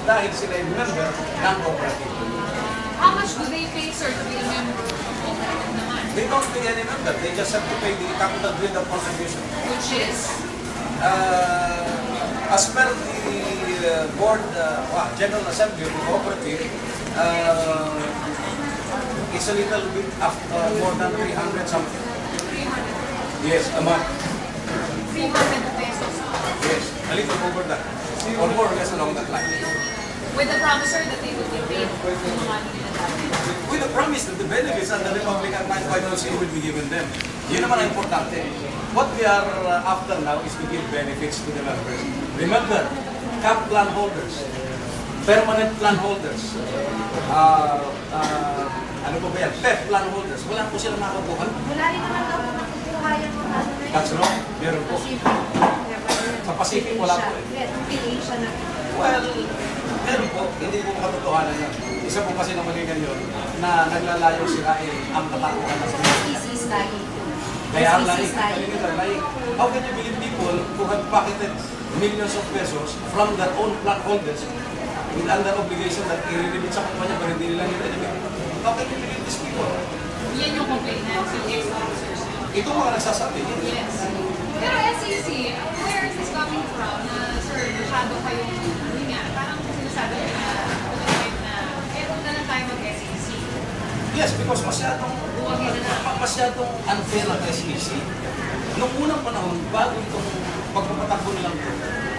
dahil sila yung member ng cooperative. How much do they pay, sir, to be a member of the cooperative naman? They don't pay any member. They just have to pay the capital build-up contribution. Which is? As per the board, General Assembly of the cooperative, it's a little bit more than 300 something. 300? Yes, a month. 300 pesos. Yes, a little over that. Or more or less along that line. With the promise, sir, that they will be paid for the money nila dati. With the promise that the benefits and the Republican 950 will be given them. Yun naman ang importante. What we are after now is to give benefits to the members. Remember, cap plan holders, permanent plan holders, ano po ba yan? PEP plan holders, wala po silang nakukuha. Wala rin naman daw po nakukuha yung mga ano na yun. That's wrong. Meron po. Sa Pacific, wala po eh. PA siya na. Well, meron po. Hindi po katotohanan yan. Isa po kasi naman yun na naglalayo sila ang katakuhan ng SEC's lagi. Kaya ang laik. How can you believe people who have pocketed millions of pesos from their own plan holders with under obligation that i-remit sa kumpanya pero hindi nila nila? How can you believe these people? Yan yung complaint na sa ex-officers. Ito mga nagsasabi. Yes. Pero SEC, where is this coming from? Na, sir, masyado kayong, yun nga, parang sinasabi na, huwag na lang tayo mag-SEC. Yes, because masyadong unfair ang SEC. Noong unang panahon, bago itong pagpapatakbo nilang ito,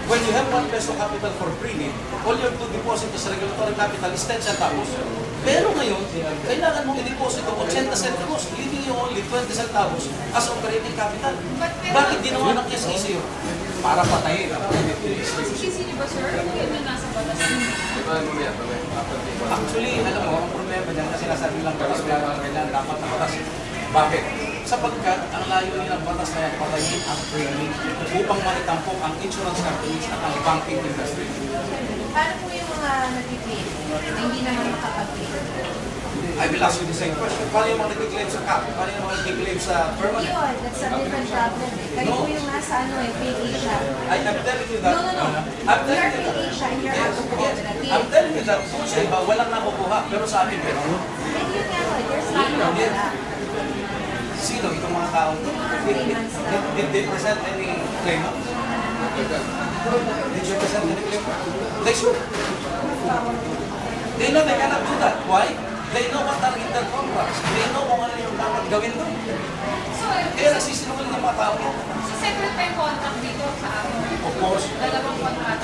when you have 1 peso capital for pre-need, all you have to deposit as regulatory capital is 10 centavos. Pero ngayon, kailangan mong i-deposit o 80 centavos, leaving you only 20 centavos as operating capital. Bakit ginawa ng SEC yun? Para patayin ang SEC ba, sir? Yun yung nasa batas. Actually, alam mo, ang problema dyan kasi nasabi lang batas kaya kailangan dapat na batas. Bakit? Sapagkat ang layo nilang batas na yan patayin ang training upang maitampok ang insurance companies at ang banking industry. Paano po yung mga nag-claim na hindi naman makapag-claim? I will ask you the same question. Paano yung mga nag-claim sa CAP? Paano yung mga nag-claim sa permanent? Yun, that's a different problem eh. Kayo po yung nasa PA siya. I'm telling you that. No. I'm You're telling you PA that. siya and you're out of cooperative. I'm telling you that. Kung sa iba, walang nakukuha. Pero sa amin, pero. And yun nga po, there's not na wala. Sino itong mga tao? Did they present any claim? Did you present any claim? They should. They know they cannot do that. Why? They know what are in their contracts. They know kung ano yung dapat gawin doon. So, Kaya nagsisinungaling ng mga tao. separate pa yung contract dito sa akin. Of course. Dalawang contract.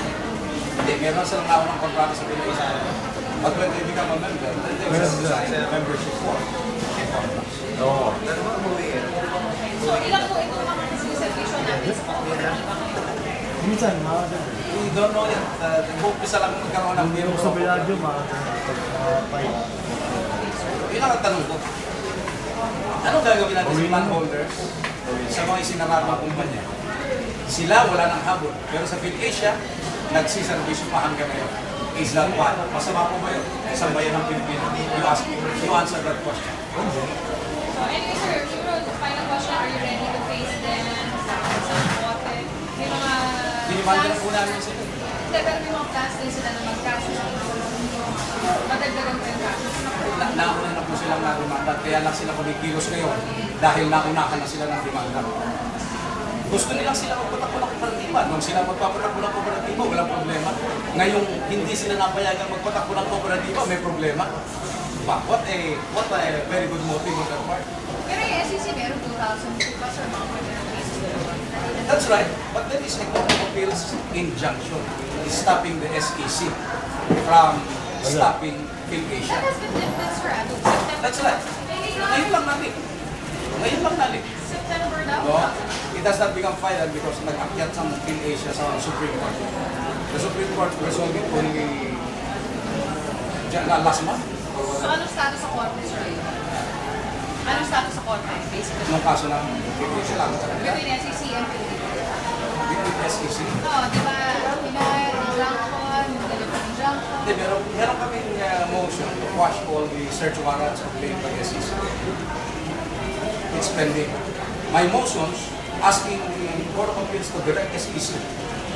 Hindi, meron silang tao ng kontrata sa Pilipinas. But when they become a member, they will sign a membership form. Oo. So, ilang po itong mga servisyo natin sa cooperative ngayon? Minsan, We don't know yet. Nag-umpisa lang magkaroon ng biro. sa Biladyo, Yun ang tanong ko. Anong gagawin natin sa plan holders sa mga isinarabang kumpanya? Sila wala nang habol. Pero sa PhilAsia, nagsiservisyo pa hanggang ngayon. Is that what? Masama po ba yun? Sa bayan ng Pilipino? You answer that question. So, anyway, sir, siguro, the final question, are you ready to face them sa kote? May mga Dinimanda na po namin sila. Hindi, pero may mga plans din sila na mag-cash. Madagdagan pa yung cash. Nauna na po silang na-demanda. Kaya lang sila kumikilos ngayon dahil naunahan na sila ng demanda. Gusto nilang sila magpatakbo ng kooperatiba. Nung sila magpapatakbo ng kooperatiba, walang problema. Ngayong hindi sila napayagang magpatakbo ng kooperatiba, may problema. What a very good motive on that part. Pero yung SEC, meron 2,000 pa, sir, mga cases. That's right. But there is a Court of Appeals injunction stopping the SEC from stopping PhilAsia. That has been lifted, sir, as of September. That's right. Ngayon lang nalit. Ngayon lang nalit. September daw? No? It has not become final because nag-akyat sa PhilAsia sa Supreme Court. The Supreme Court resolved it only last month. So, anong status sa korte, sir? Anong status sa korte, basically? Nung kaso ng PhilAsia lang sa kanila. Between SEC and PhilAsia. Between SEC. Oo, di ba? Pinay, injunction, delivery injunction. Hindi, meron kaming motion to quash all the search warrants obtained by SEC. It's pending. My motions asking the Court of Appeals to direct SEC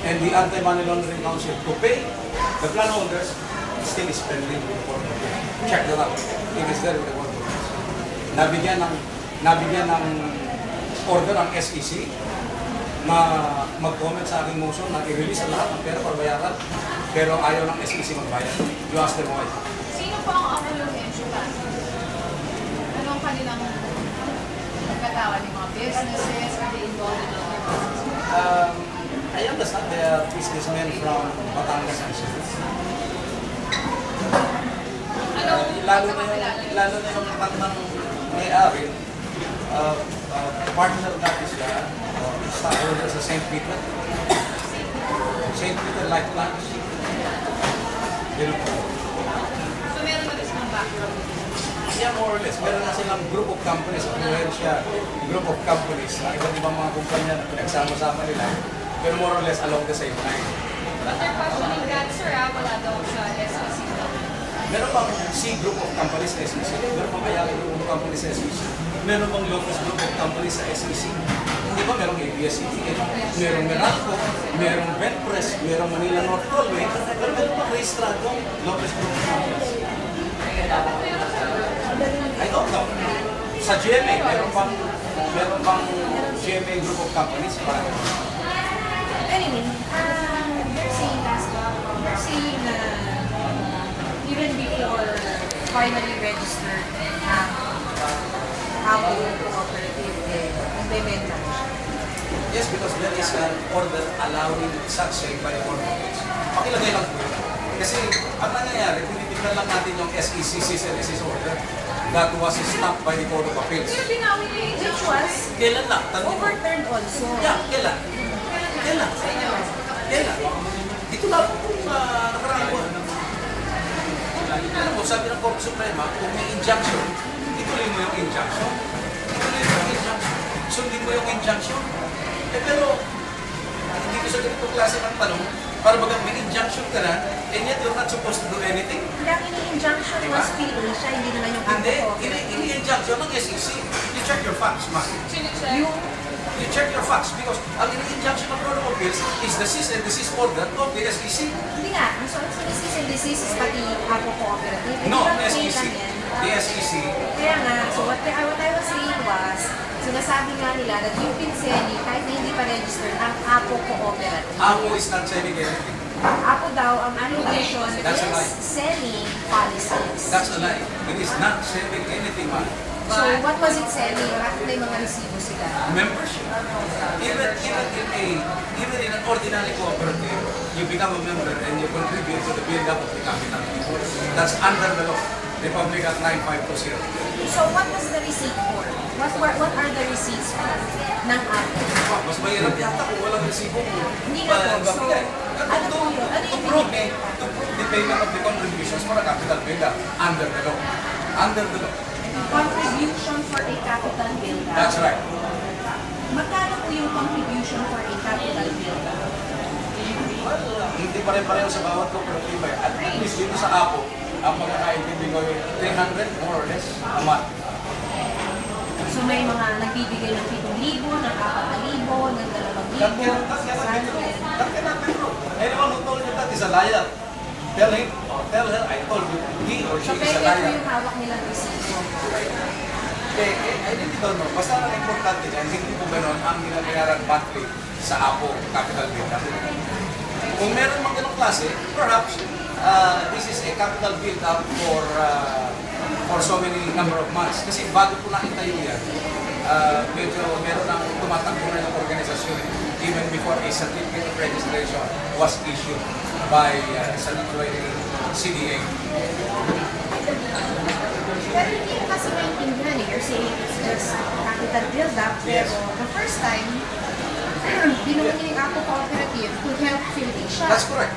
and the Anti-Money Laundering Council to pay the plan holders still is pending with the court of appeals. Check that out. It is there with the court of appeals. Nabigyan ng order ang SEC na mag-comment sa aking motion na i-release ang lahat ng pera para bayaran, pero ayaw ng SEC magbayad. You ask them why. Sino po ang affluential pastor? Anong kanilang pagkatawan ng mga businesses? Are they involved in other businesses? I understand they are businessmen from Batangas and Cebu. Lalo na yung matandang may-ari, partner natin siya, stockholder sa St. Peter. St. Peter Life Plans. Yun po. So meron na rin silang background. Yeah, more or less. Meron na silang group of companies, influential group of companies na iba't ibang mga kumpanya na pinagsama-sama nila. Pero more or less along the same line. But they're questioning that, sir, wala daw sa SEC. Meron bang C group of companies sa SEC? Meron bang Ayala group of companies sa SEC? Meron bang Lopez group of companies sa SEC? Hindi ba merong ABS-CBN? Merong Meralco, merong Benpress, merong Manila North Tollway, pero meron bang rehistrado Lopez group of companies? I don't know. Sa GMA, meron bang GMA group of companies? Anyway, they're saying even before finally registered Apple Cooperative, implement na siya. Yes, because there is an order allowing such sale by the court of appeals. Pakilagay lang po yun. Kasi ang nangyayari, tinitignan lang natin yung SEC cease and desist order that was stopped by the court of appeals. Pero binawi niyo yung Which was Kailan lang? Tanong mo. overturned also. Yeah, kailan? Kailan? Kailan? Ito lang po nakaraang buwan. Alam mo, sabi ng Korte Suprema, kung may injunction, ituloy mo yung injunction. Ituloy mo yung injunction. Sundin mo yung injunction. Pero, hindi ko sa ganitong klase ng tanong, para baga may injunction ka na, and yet you're not supposed to do anything. Hindi, ang ini-injunction Diba? was PA siya, hindi naman yung Hindi, Apple Cooperative. ini-injunction ng SEC. You check your facts, Maki. Sinecheck. You check your facts because ang ini-injunction ng Court of Appeals is the cease and desist order of the SEC. Hindi nga, gusto ko sa cease and desist is pati Apple Cooperative. No, Hindi the ba SEC. lang yan? The SEC. Kaya nga, so what I was saying was, sinasabi nga nila that yung Pinseni, kahit na hindi pa registered, ang Apple Cooperative. Ako is not selling anything. Apple daw, ang allegation That's a lie. is selling policies. That's a lie. It is not selling anything, man. So what was it selling? Bakit may mga resibo sila? Membership. Even in an ordinary cooperative, you become a member and you contribute to the build-up of the capital. That's under the law. Republic Act 9520. So what was the receipt for? What are the receipts for ng Apple? Mas mahirap yata kung walang resibo. Hindi na po. So, ano po yun? Ano To yung prove the payment of the contributions for a capital build-up under the law. Under the law. contribution for a capital build-up? That's right. Magkano po yung contribution for a capital build-up? Hindi pare-pareho sa bawat cooperative. At least dito sa Apo, ang pagkakaintindi ko yung 300 more or less a month. So may mga nagbibigay ng 7,000, ng 4,000, ng 2,000, That cannot be true. Anyone who told you that is a liar. Tell him or tell her, I told you, he or she So is pwede a po liar. yung hawak nilang resibo. I really don't know. Basta ang importante dyan, hindi po gano'n ang ginagayaran monthly sa Apo Capital Build-up. Kung meron mang ganong klase, perhaps this is a capital build-up for so many number of months. Kasi bago po nakitayo yan, medyo meron ng tumatakbo na ng organisasyon even before a certificate of registration was issued by CDA. Pero hindi ko kasi maintindihan eh. You're saying it's just capital build-up, Yes. pero the first time, binuha niya yung Apple Cooperative to help PhilAsia. That's correct.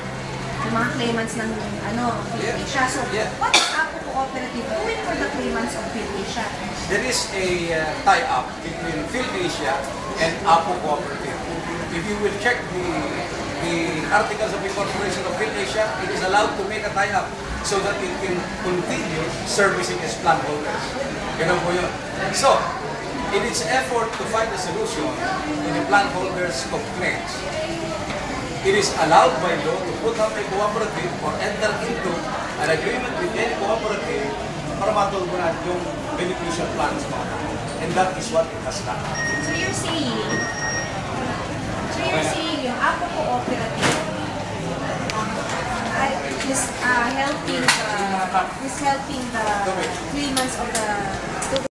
Yung mga claimants ng PhilAsia. So, Yeah. what is Apple Cooperative doing for the claimants of PhilAsia? There is a tie-up between PhilAsia and Apo Cooperative. If you will check the articles of incorporation of PhilAsia, it is allowed to make a tie-up so that it can continue servicing its plan holders. Ganun po yun. So, in its effort to find a solution to the plan holders' complaints, it is allowed by law to put up a cooperative or enter into an agreement with any cooperative para matulungan yung beneficial plans mga tao. And that is what it has done. So you're saying yung Apo Cooperative is helping the 3 months of the